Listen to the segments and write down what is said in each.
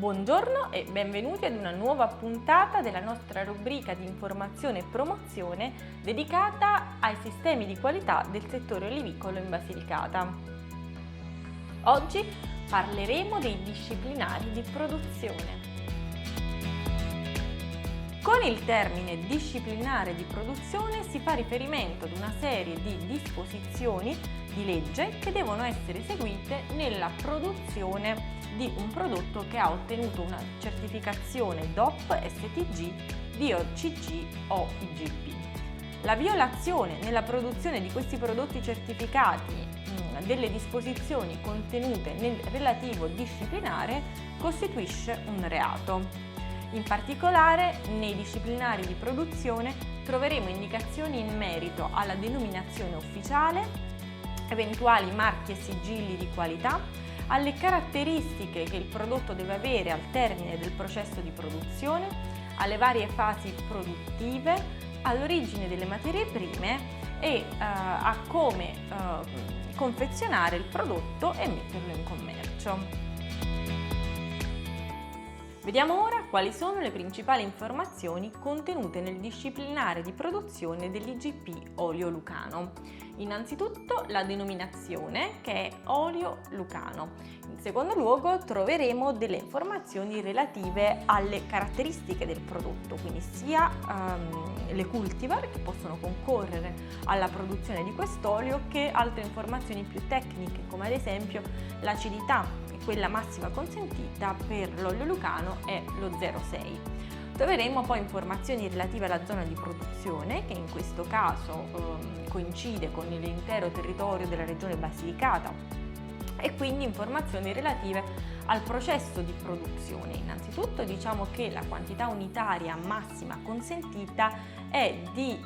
Buongiorno e benvenuti ad una nuova puntata della nostra rubrica di informazione e promozione dedicata ai sistemi di qualità del settore olivicolo in Basilicata. Oggi parleremo dei disciplinari di produzione. Con il termine disciplinare di produzione si fa riferimento ad una serie di disposizioni di legge che devono essere eseguite nella produzione di un prodotto che ha ottenuto una certificazione DOP, STG, DOCG o IGP. La violazione nella produzione di questi prodotti certificati delle disposizioni contenute nel relativo disciplinare costituisce un reato. In particolare, nei disciplinari di produzione troveremo indicazioni in merito alla denominazione ufficiale, eventuali marchi e sigilli di qualità, alle caratteristiche che il prodotto deve avere al termine del processo di produzione, alle varie fasi produttive, all'origine delle materie prime e a come confezionare il prodotto e metterlo in commercio. Vediamo ora quali sono le principali informazioni contenute nel disciplinare di produzione dell'IGP olio lucano. Innanzitutto la denominazione, che è olio lucano. In secondo luogo troveremo delle informazioni relative alle caratteristiche del prodotto, quindi sia le cultivar che possono concorrere alla produzione di quest'olio che altre informazioni più tecniche, come ad esempio l'acidità. Quella massima consentita per l'olio lucano è lo 0,6. Troveremo poi informazioni relative alla zona di produzione, che in questo caso coincide con l'intero territorio della regione Basilicata, e quindi informazioni relative al processo di produzione. Innanzitutto diciamo che la quantità unitaria massima consentita è di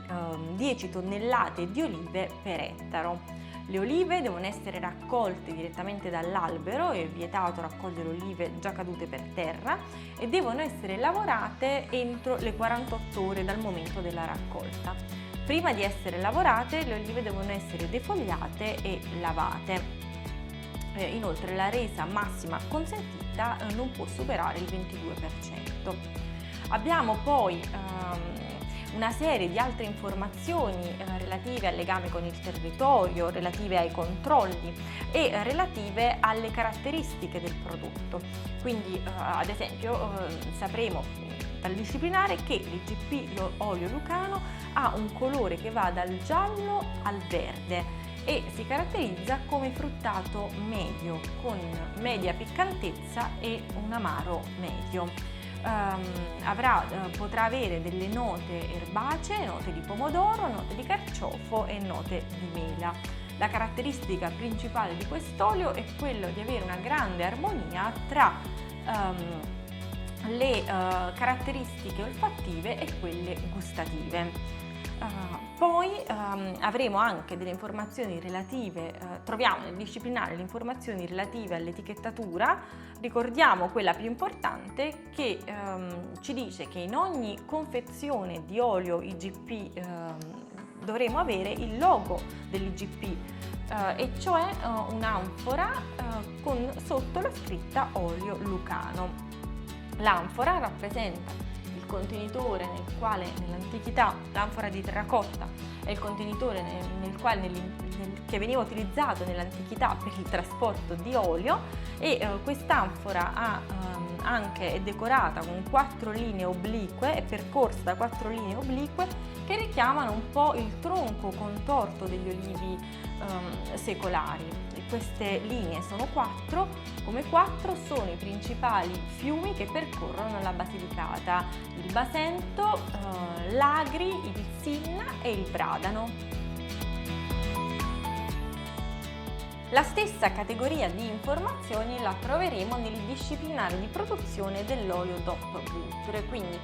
10 tonnellate di olive per ettaro. Le olive devono essere raccolte direttamente dall'albero, è vietato raccogliere olive già cadute per terra, e devono essere lavorate entro le 48 ore dal momento della raccolta. Prima di essere lavorate, le olive devono essere defogliate e lavate. Inoltre la resa massima consentita non può superare il 22%. Abbiamo poi una serie di altre informazioni relative al legame con il territorio, relative ai controlli e relative alle caratteristiche del prodotto. Quindi ad esempio sapremo dal disciplinare che l'IGP olio lucano ha un colore che va dal giallo al verde e si caratterizza come fruttato medio, con media piccantezza e un amaro medio. Potrà avere delle note erbacee, note di pomodoro, note di carciofo e note di mela. La caratteristica principale di quest'olio è quello di avere una grande armonia tra le caratteristiche olfattive e quelle gustative. Poi avremo anche delle informazioni relative, troviamo nel disciplinare le informazioni relative all'etichettatura. Ricordiamo quella più importante che ci dice che in ogni confezione di olio IGP dovremo avere il logo dell'IGP, e cioè un'anfora con sotto la scritta olio lucano. L'anfora rappresenta il contenitore nel quale nell'antichità, l'anfora di terracotta è il contenitore che veniva utilizzato nell'antichità per il trasporto di olio, e quest'anfora è decorata con 4 linee oblique, è percorsa da 4 linee oblique che richiamano un po' il tronco contorto degli olivi secolari. Queste linee sono 4, come 4 sono i principali fiumi che percorrono la Basilicata: il Basento, l'Agri, il Sinna e il Bradano. La stessa categoria di informazioni la troveremo nel disciplinare di produzione dell'olio DOP Vulture, quindi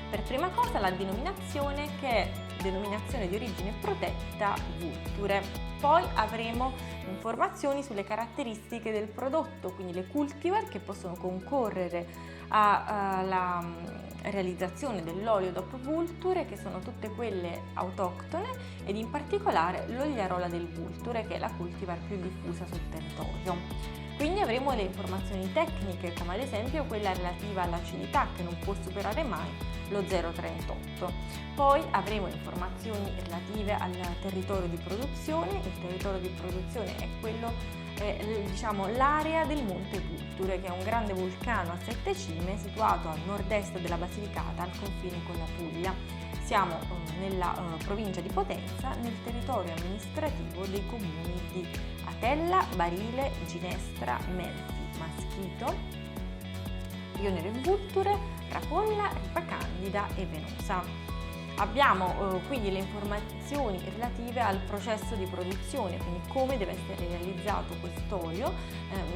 per prima cosa la denominazione, che è denominazione di origine protetta Vulture. Poi avremo informazioni sulle caratteristiche del prodotto, quindi le cultivar che possono concorrere alla realizzazione dell'olio DOP Vulture, che sono tutte quelle autoctone, ed in particolare l'oliarola del Vulture, che è la cultivar più diffusa sul territorio. Quindi avremo le informazioni tecniche, come ad esempio quella relativa all'acidità, che non può superare mai lo 0,38. Poi avremo informazioni relative al territorio di produzione. Il territorio di produzione è quello, l'area del Monte Vulture, che è un grande vulcano a 7 cime situato a nord-est della Basilicata, al confine con la Puglia. Siamo nella provincia di Potenza, nel territorio amministrativo dei comuni di Atella, Barile, Ginestra, Melfi, Maschito, Rionero in Vulture, Rapolla, Ripa Candida e Venosa. Abbiamo quindi le informazioni relative al processo di produzione, quindi come deve essere realizzato quest'olio.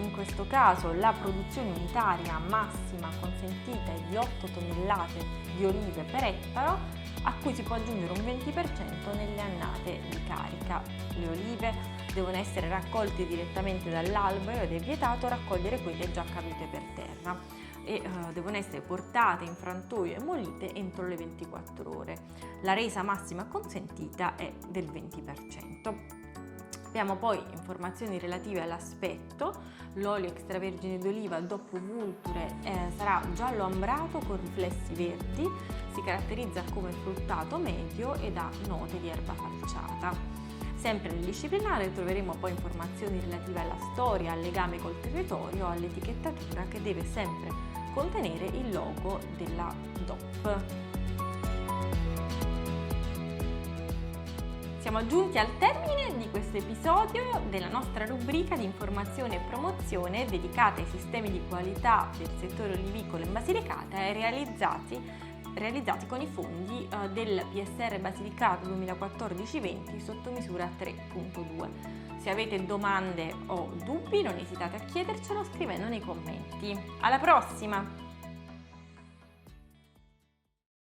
In questo caso la produzione unitaria massima consentita è di 8 tonnellate di olive per ettaro, a cui si può aggiungere un 20% nelle annate di carica. Le olive devono essere raccolte direttamente dall'albero ed è vietato raccogliere quelle già cadute per terra, e devono essere portate in frantoio e molite entro le 24 ore. La resa massima consentita è del 20%. Abbiamo poi informazioni relative all'aspetto. L'olio extravergine d'oliva DOP Vulture sarà giallo ambrato con riflessi verdi, si caratterizza come fruttato medio ed ha note di erba falciata. Sempre nel disciplinare troveremo poi informazioni relative alla storia, al legame col territorio, all'etichettatura, che deve sempre contenere il logo della DOP. Siamo giunti al termine di questo episodio della nostra rubrica di informazione e promozione dedicata ai sistemi di qualità del settore olivicolo in Basilicata e realizzati con i fondi del PSR Basilicata 2014-20 sotto misura 3.2. Se avete domande o dubbi non esitate a chiedercelo scrivendo nei commenti. Alla prossima!